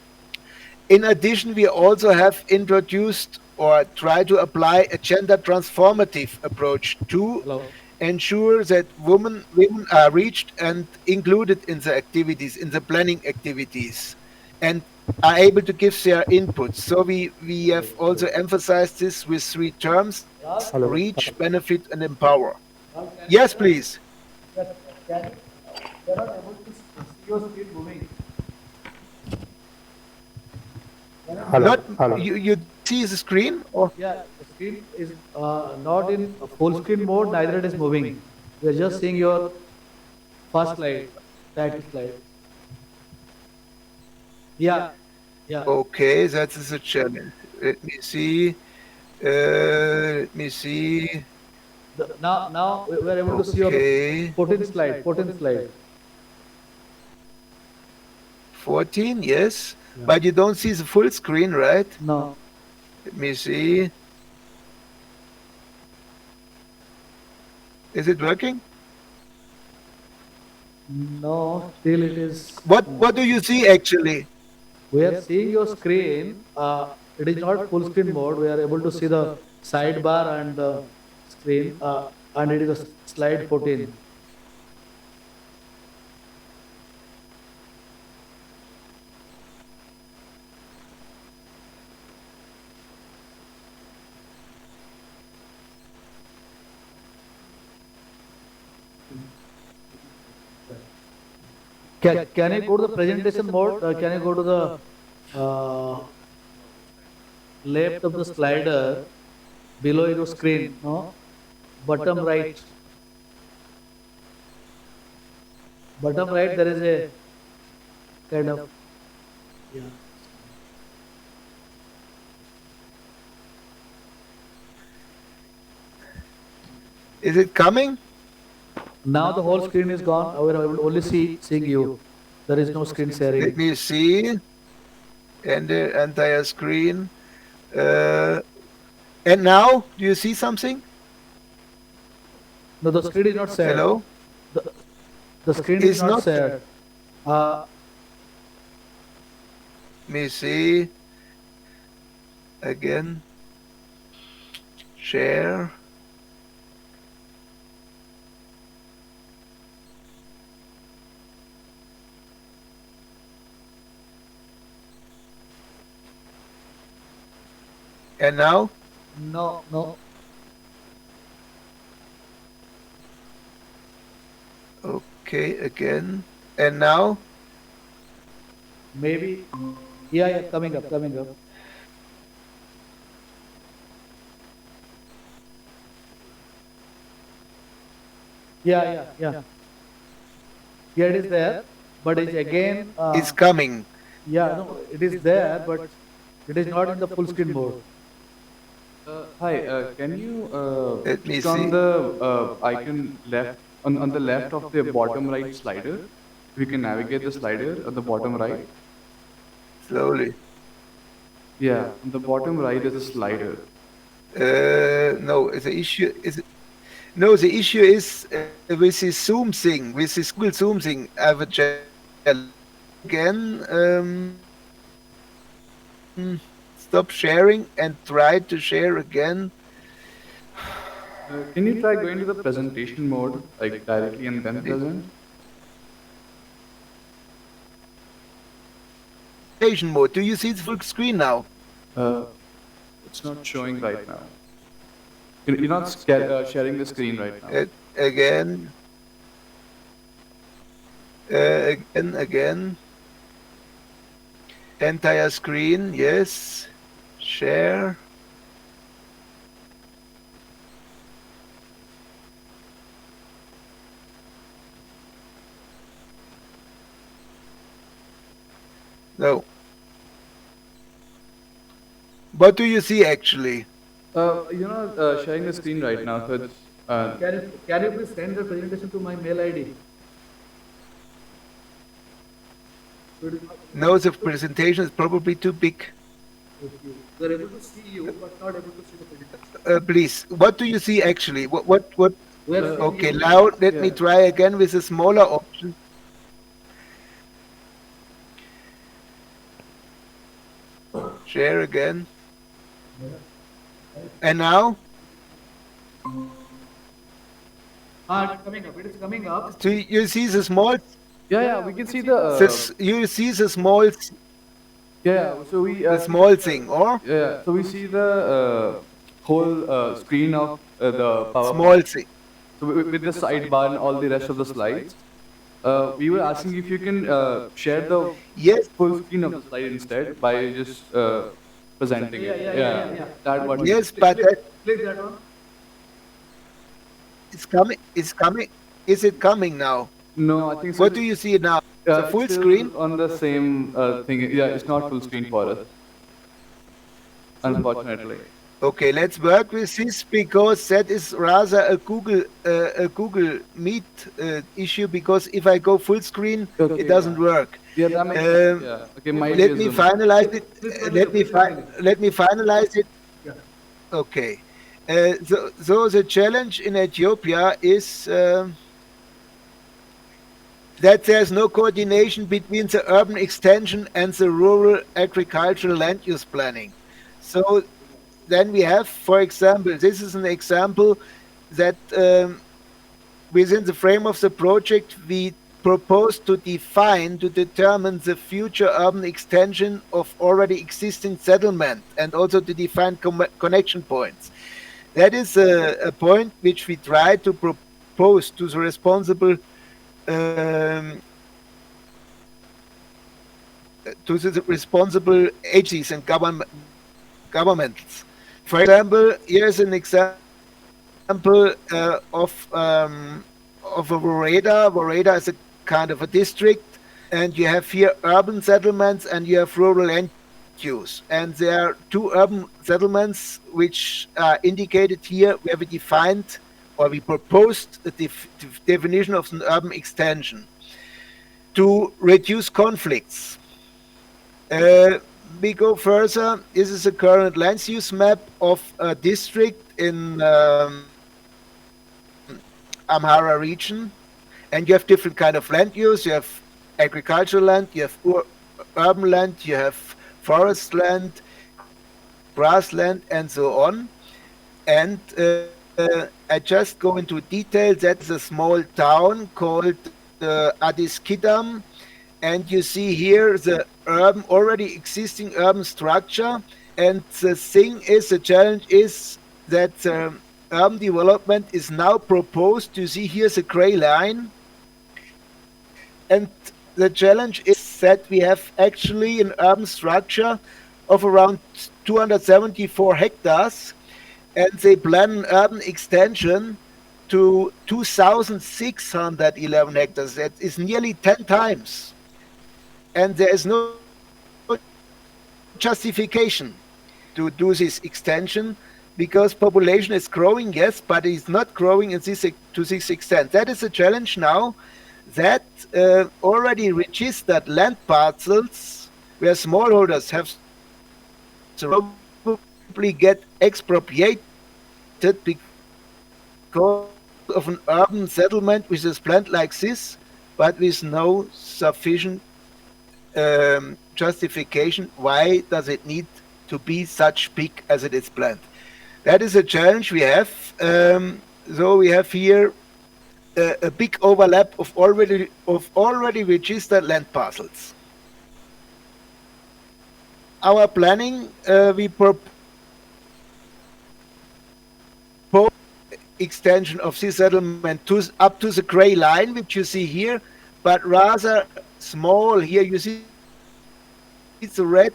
B: In addition, we also have introduced or try to apply a gender transformative approach to ensure that women are reached and included in the activities, in the planning activities, and are able to give their input. So we have also emphasized this with 3 terms: reach, benefit, and empower. Yes, please.
A: Yes, can you are not able to see your screen moving.
B: You see the screen? Or?
A: Yeah, the screen is not in full screen mode, neither it is moving. We are just seeing your first slide, title slide. Yeah, yeah.
B: Okay, that is a challenge. Let me see. Let me see.
A: Now we are able to see your 14th slide. 14th slide.
B: 14, yes. Yeah. But you don't see the full screen, right?
A: No.
B: Let me see. Is it working?
A: No, still it is.
B: What do you see actually?
A: We are seeing your screen. It is not full screen mode. We are able to see the sidebar and the screen, and it is a slide 14. Can I go to the presentation mode? Can I go to the left of the slider below your screen? No, bottom right. Bottom right, there is a kind of, yeah.
B: Is it coming?
A: Now the whole screen is gone. I will only seeing you. There is no screen
B: Let
A: sharing.
B: me see. And the entire screen. And now, do you see something?
A: No, the screen is not shared.
B: Hello?
A: The screen is not shared.
B: Let me see. Again. Share. And now?
A: No, no.
B: Okay, again. And now?
A: Maybe. Yeah, coming up, coming up. Yeah. Yeah, it is there, but it's again.
B: It's coming.
A: Yeah, no, it is there, but it is not in the full screen mode.
H: Hi, can you
B: Let me
H: click on
B: see.
H: the icon left on the left of the bottom right slider? We can navigate the slider at the bottom right.
B: Slowly.
H: Yeah, on the bottom right is a slider.
B: No, the issue is no. The issue is with this Zoom thing, with this Google Zoom thing. I have a challenge again. Stop sharing and try to share again.
H: Can you try going to the presentation mode, like directly and then present?
B: Presentation mode. Do you see the full screen now?
H: It's not showing right now. You're not sharing the screen right now.
B: Again. Again. Entire screen. Yes. Share. No. What do you see actually?
H: You're not sharing the screen right now, so it's,
A: Can you please send the presentation to my mail ID?
B: No, the presentation is probably too big.
A: We're able to see you, but not able to see the presentation.
B: Please, what do you see actually? What?
A: We're seeing
B: Okay,
A: you.
B: now let me try again with a smaller option. Share again. And now?
A: It's coming up. It is coming up.
B: So you see the small?
H: yeah, we can see the
B: You see the small,
H: so we
B: the small thing, or
H: yeah, so we see the whole screen of the power.
B: small thing.
H: So with the sidebar and all the rest of the slides, we were asking if you can share the
B: Yes,
H: full screen of the slide instead by just presenting it.
A: Yeah.
H: That what.
B: yes, but
A: Click that one.
B: it's coming. It's coming. Is it coming now?
H: No, I think so.
B: What do you see now? The
H: It's
B: full
H: still
B: screen?
H: on the same thing. Yeah, it's not full screen for us, unfortunately.
B: Okay, let's work with this because that is rather a Google Meet issue. Because if I go full screen,
H: Okay,
B: it doesn't work.
H: Yeah, that makes sense. Yeah. Okay, might be
B: Let
H: a
B: me
H: Zoom.
B: finalize it. Let me finalize it.
A: Yeah.
B: Okay. So the challenge in Ethiopia is that there's no coordination between the urban extension and the rural agricultural land use planning. So then we have, for example, this is an example that within the frame of the project, we propose to determine the future urban extension of already existing settlement and also to define connection points. That is a point which we try to propose to the responsible to the responsible agencies and governments. For example, here's an example of a Woreda. Woreda is a kind of a district, and you have here urban settlements and you have rural land use. And there are two urban settlements which are indicated here where we defined or we proposed the definition of an urban extension to reduce conflicts. We go further. This is a current land use map of a district in Amhara region, and you have different kind of land use. You have agricultural land, you have urban land, you have forest land, grassland, and so on. And I just go into detail. That's a small town called Addis Kidam, and you see here the already existing urban structure. And the thing is, the challenge is that urban development is now proposed. You see here's a gray line, and the challenge is that we have actually an urban structure of around 274 hectares, and they plan an urban extension to 2,611 hectares. That is nearly 10 times. And there is no justification to do this extension because population is growing, yes, but it's not growing to this extent. That is a challenge now that already registered land parcels where smallholders have probably get expropriated because of an urban settlement which is planned like this, but with no sufficient justification. Why does it need to be such big as it is planned? That is a challenge we have. So we have here a big overlap of already registered land parcels. Our planning, we propose extension of this settlement up to the gray line, which you see here, but rather small. Here you see it's the red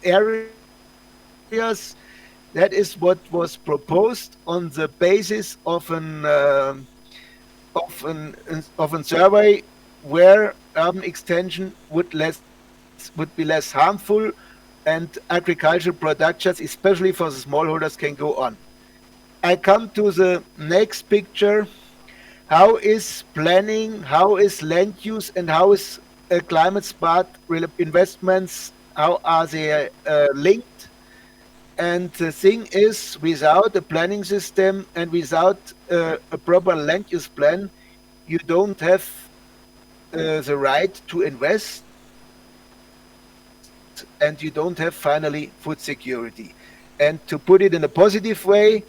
B: areas. That is what was proposed on the basis of an survey where urban extension would be less harmful, and agricultural productions, especially for the smallholders, can go on. I come to the next picture. How is planning, how is land use, and how is climate smart investments, how are they linked? And the thing is, without a planning system and without a proper land use plan, you don't have the right to invest, and you don't have finally food security. And to put it in a positive way,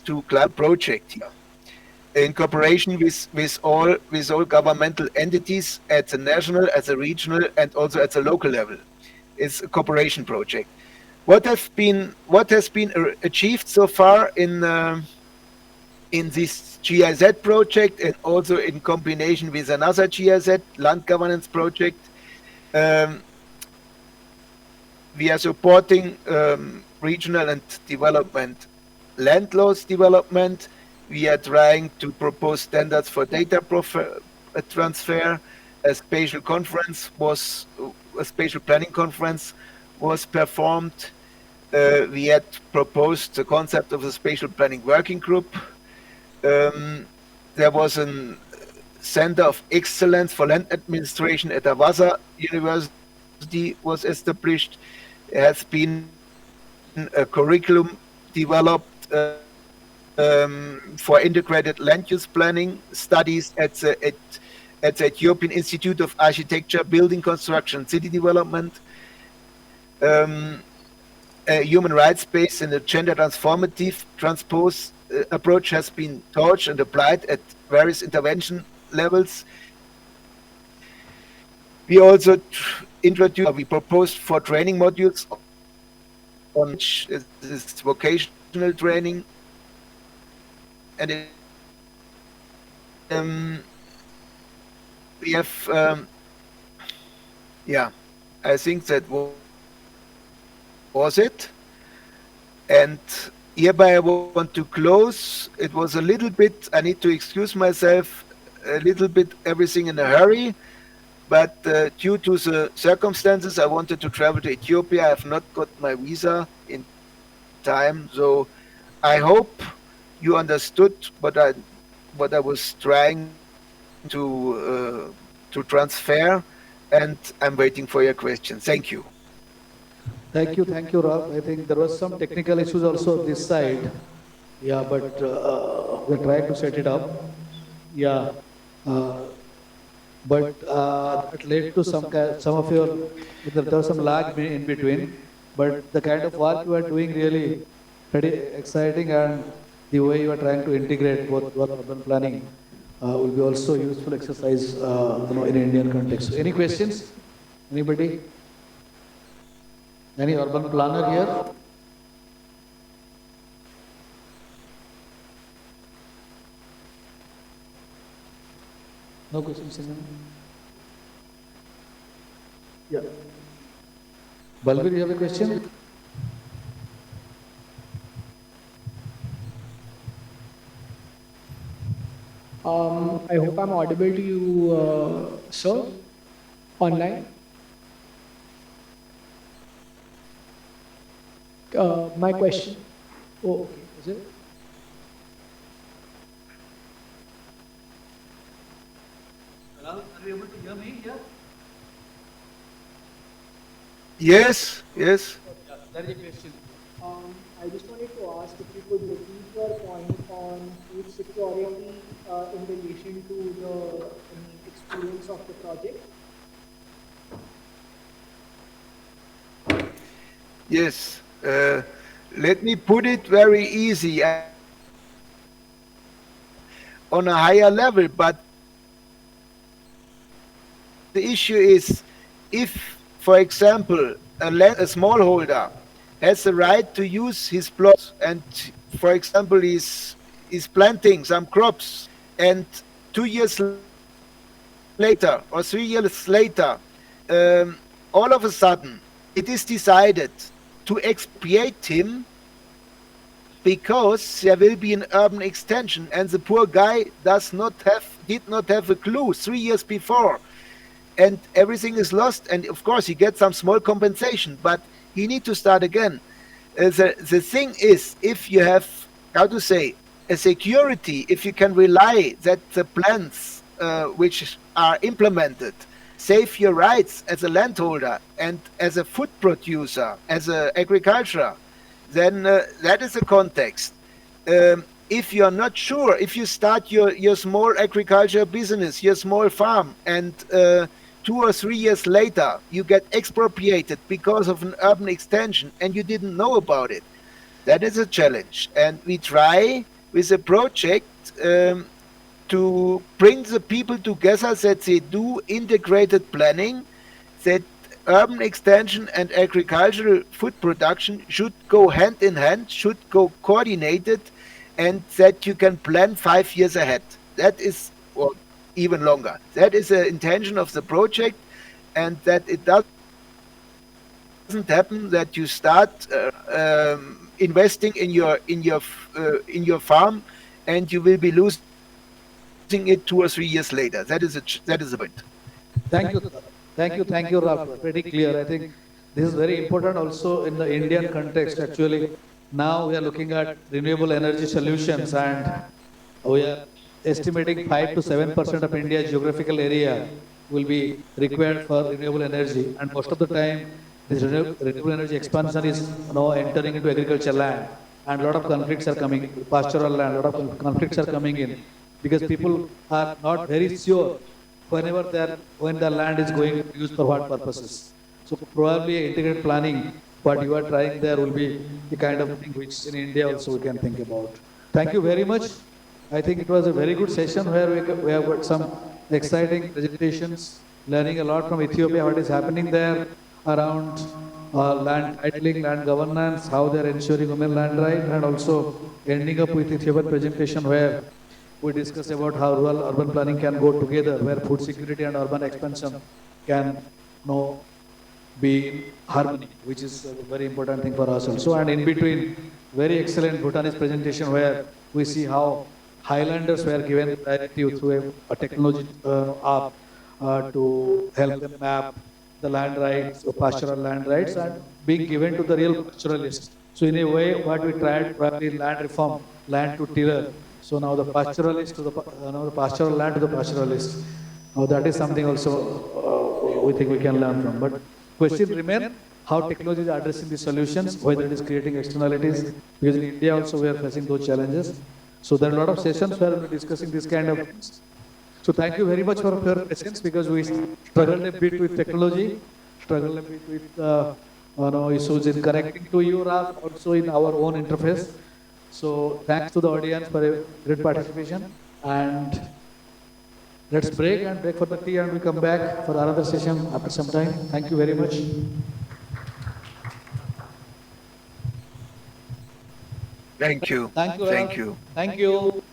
B: to climate project here in cooperation with all governmental entities at the national, at the regional, and also at the local level. It's a cooperation project. What has been achieved so far in this GIZ project, and also in combination with another GIZ land governance project? We are supporting regional and development land laws development. We are trying to propose standards for data transfer. A spatial planning conference was performed. We had proposed the concept of a spatial planning working group. There was a Center of Excellence for Land Administration at Avasa University was established. There has been a curriculum developed for integrated land use planning studies at the Ethiopian Institute of Architecture, Building Construction, City Development, a human rights based and a gender transformative transpose approach has been taught and applied at various intervention levels. We also we proposed for training modules on which is vocational training, and we have yeah, I think that was it. And hereby I want to close. It was a little bit, I need to excuse myself, a little bit everything in a hurry, but due to the circumstances, I wanted to travel to Ethiopia. I have not got my visa in time, so I hope you understood what I was trying to transfer, and I'm waiting for your questions. Thank you.
A: Thank you, Ralph. I think there was some technical issues also this side. Yeah, but we're trying to set it up. Yeah, but that led to some of your, there was some lag in between. But the kind of work you are doing really pretty exciting, and the way you are trying to integrate both urban planning will be also useful exercise, in Indian context. Any questions? Anybody? Any urban planner here? No questions? Yeah. Balbir, you have a question?
I: I hope I'm audible to you, sir, online. My question. Oh, okay. Is it?
A: Are you able to hear me? Yeah.
B: Yes, yes.
A: There is a question.
I: I just wanted to ask if you could repeat your point on food security in relation to the experience of the project.
B: Yes. Let me put it very easy on a higher level, but the issue is, if, for example, a smallholder has the right to use his plot, and, for example, is planting some crops, and 2 years later or 3 years later, all of a sudden it is decided to expropriate him because there will be an urban extension, and the poor guy did not have a clue 3 years before, and everything is lost. And of course he gets some small compensation, but he needs to start again. The thing is, if you have, how to say, a security, if you can rely that the plans which are implemented save your rights as a landholder and as a food producer, as an agriculture, then that is the context. If you're not sure, if you start your small agriculture business, your small farm, and 2 or 3 years later you get expropriated because of an urban extension and you didn't know about it, that is a challenge. And we try with a project to bring the people together, that they do integrated planning, that urban extension and agricultural food production should go hand in hand, should go coordinated, and that you can plan 5 years ahead. That is, or even longer. That is the intention of the project, and that it doesn't happen that you start investing in your farm and you will be losing it 2 or 3 years later. That is the point.
A: Thank you, Ralph. Pretty clear. I think this is very important also in the Indian context. Actually, now we are looking at renewable energy solutions, and we are estimating 5 to 7% of India's geographical area will be required for renewable energy, and most of the time this renewable energy expansion is now entering into agricultural land, and a lot of conflicts are coming, pastoral land, a lot of conflicts are coming in, because people are not very sure when the land is going to be used for what purposes. So probably integrated planning, what you are trying there will be the kind of thing which in India also we can think about. Thank you very much. I think it was a very good session where we have got some exciting presentations, learning a lot from Ethiopia, what is happening there around land titling, land governance, how they are ensuring women land right, and also ending up with Ethiopian presentation where we discuss about how rural urban planning can go together, where food security and urban expansion can be in harmony, which is a very important thing for us also. And in between, very excellent Bhutanese presentation where we see how highlanders were given directive through a technology app to help them map the land rights, pastoral land rights, and being given to the real pastoralists. So in a way, what we tried probably land reform, land to tiller. So now the pastoralist to the pastoral land to the pastoralist. Now that is something also we think we can learn from. But question remain how technology is addressing the solutions, whether it is creating externalities, because in India also we are facing those challenges. So there are a lot of sessions where we're discussing this kind of things. So thank you very much for your presence, because we struggled a bit with technology, struggled a bit with issues in connecting to you, Raf, also in our own interface. So thanks to the audience for a great participation, and let's break for the tea, and we come back for another session after some time. Thank you very much.
B: Thank you.
A: Thank you,
B: Thank
A: Raf.
B: you.
A: Thank you.